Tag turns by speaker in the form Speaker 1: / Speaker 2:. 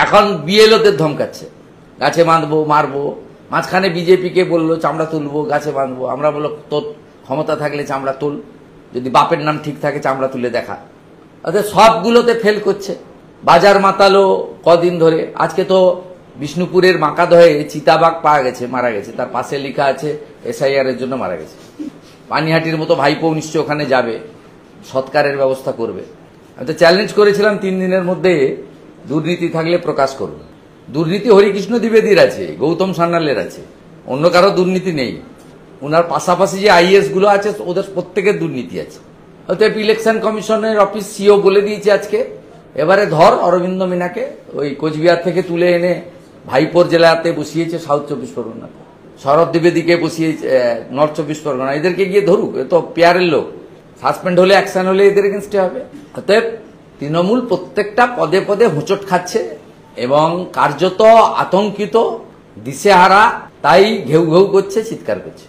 Speaker 1: এখন বিএলওদের ধমকাচ্ছে, গাছে বাঁধবো, মারবো। মাঝখানে বিজেপিকে বললো চামড়া তুলবো, গাছে বাঁধবো। আমরা বললো তোর ক্ষমতা থাকলে চামড়া তুল, যদি বাপের নাম ঠিক থাকে চামড়া তুলে দেখা। অর্থাৎ সবগুলোতে ফেল করছে। বাজার মাতালো কদিন ধরে। আজকে তো বিষ্ণুপুরের মাকাদহে চিতাবাঘ পাওয়া গেছে, মারা গেছে, তার পাশে লেখা আছে এসআইআর এর জন্য মারা গেছে। পানিহাটির মতো ভাইপো নিশ্চয় ওখানে যাবে, সৎকারের ব্যবস্থা করবে। আমি তো চ্যালেঞ্জ করেছিলাম 3 দিনের মধ্যে দুর্নীতি থাকলে প্রকাশ করব। দুর্নীতি হরিকৃষ্ণ দ্বিবেদীর আছে, গৌতম সান্যালের আছে, অন্য কারো দুর্নীতি নেই। ওনার পাশাপাশি যে আইএস গুলো আছে ওদের প্রত্যেকের দুর্নীতি আছে। অতএব ইলেকশন কমিশনের অফিস সিও বলে দিয়েছে আজকে, এবারে ধর অরবিন্দ মিনাকে ওই কোচবিহার থেকে তুলে এনে ভাইপোর জেলাতে বসিয়েছে সাউথ 24 পরগনা, শরৎ দ্বিবেদীকে বসিয়েছে নর্থ 24 পরগনা। এদেরকে গিয়ে ধরুক, এ তো পেয়ারের লোক। সাসপেন্ড হলে, অ্যাকশন হলে এদের এগেনস্টে হবে। অতএব তৃণমূল প্রত্যেকটা পদে পদে হোঁচট খাচ্ছে এবং কার্যত আতঙ্কিত, দিশেহারা, তাই ঘেউ ঘেউ করছে, চিৎকার করছে।